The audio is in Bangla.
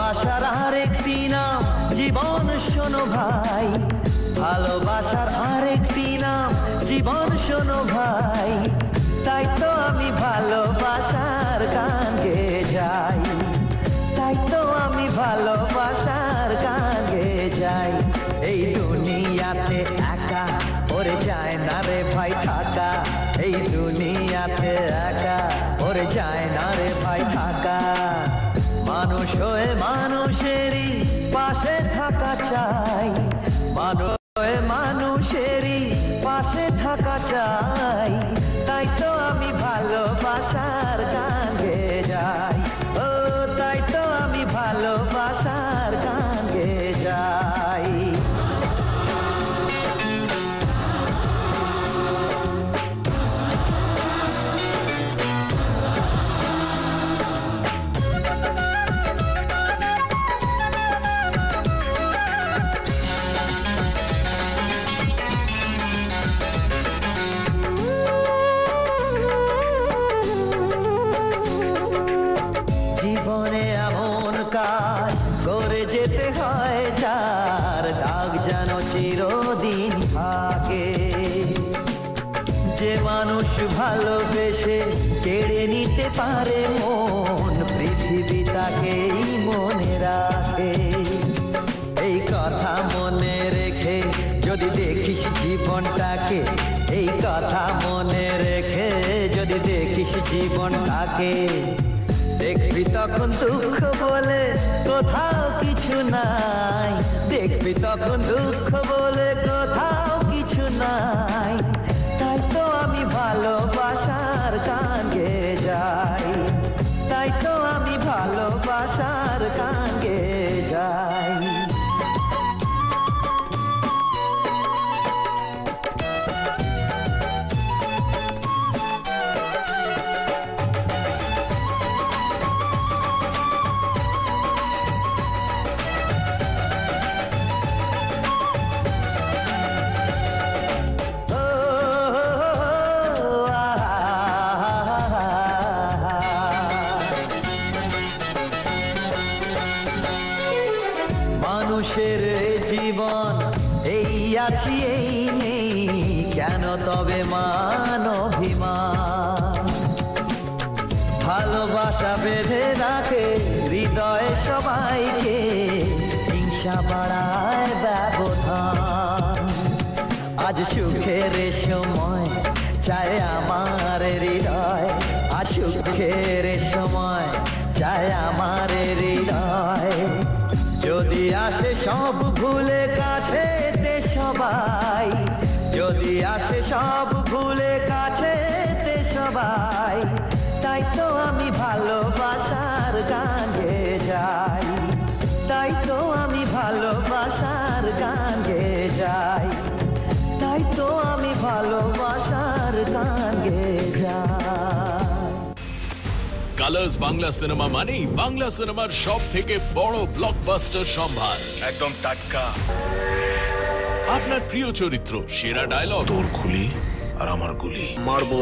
ভালোবাসার আরেকটি নাম জীবন শোনো ভাই, ভালোবাসার আরেকটি নাম জীবন শোনো ভাই। তাই তো আমি ভালোবাসার গান গেয়ে যাই, তাই তো আমি ভালোবাসার গান গেয়ে যাই। এই দুনিয়াতে একা ওরে যায় না রে ভাই থাকা, এই দুনিয়াতে একা ওরে যায় না রে ভাই থাকা। মানুষ হয়ে মানুষেরই পাশে থাকা চাই, মানুষ হয়ে মানুষেরই পাশে থাকা চাই। তাই তো আমি ভালোবাসার গান গেয়ে যাই, ও তাই তো আমি ভালোবাসার গান গেয়ে যাই। জীবনে এমন কাজ করে যেতে হয় যার দাগ যেন চিরদিন থাকে, যে মানুষ ভালোবেসে কেড়ে নিতে পারে মন, পৃথিবী তাকেই মনে রাখে। এই কথা মনে রেখে যদি দেখিস জীবনটাকে, এই কথা মনে রেখে যদি দেখিস জীবনটাকে, দেখবি তখন দুঃখ বলে কোথাও কিছু নাই, দেখবি তখন দুঃখ বলে কোথাও কিছু নাই। তাই তো আমি ভালোবাসার গান গেয়ে যাই, তাই তো আমি ভালোবাসার গান গেয়ে যাই। মানুষের জীবন এই আছি এই নেই, কেন তবে মান অভিমান? ভালোবাসা বেঁধে রাখে হৃদয়ে সবাইকে, হিংসা বাড়ায় ব্যবধান। আজ সুখের সময় চায় আমার হৃদয়, আজ সুখের সময় চায় আমার হৃদয়। যদি আসে সব ভুলে কাছে তে সবাই, যদি আসে সব ভুলে কাছে তে সবাই। তাই তো আমি ভালোবাসার গান গেয়ে যাই, তাই তো আমি ভালোবাসার গান গেয়ে যাই, তাই তো আমি ভালোবাসার গান গেয়ে যাই। কালার্স বাংলা সিনেমা মানেই বাংলা সিনেমার সব থেকে বড় ব্লকবাস্টার সম্ভার, একদম টাটকা। আপনার প্রিয় চরিত্র, সেরা ডায়লগ, তোর খুলি আর আমার গুলি, মারবো।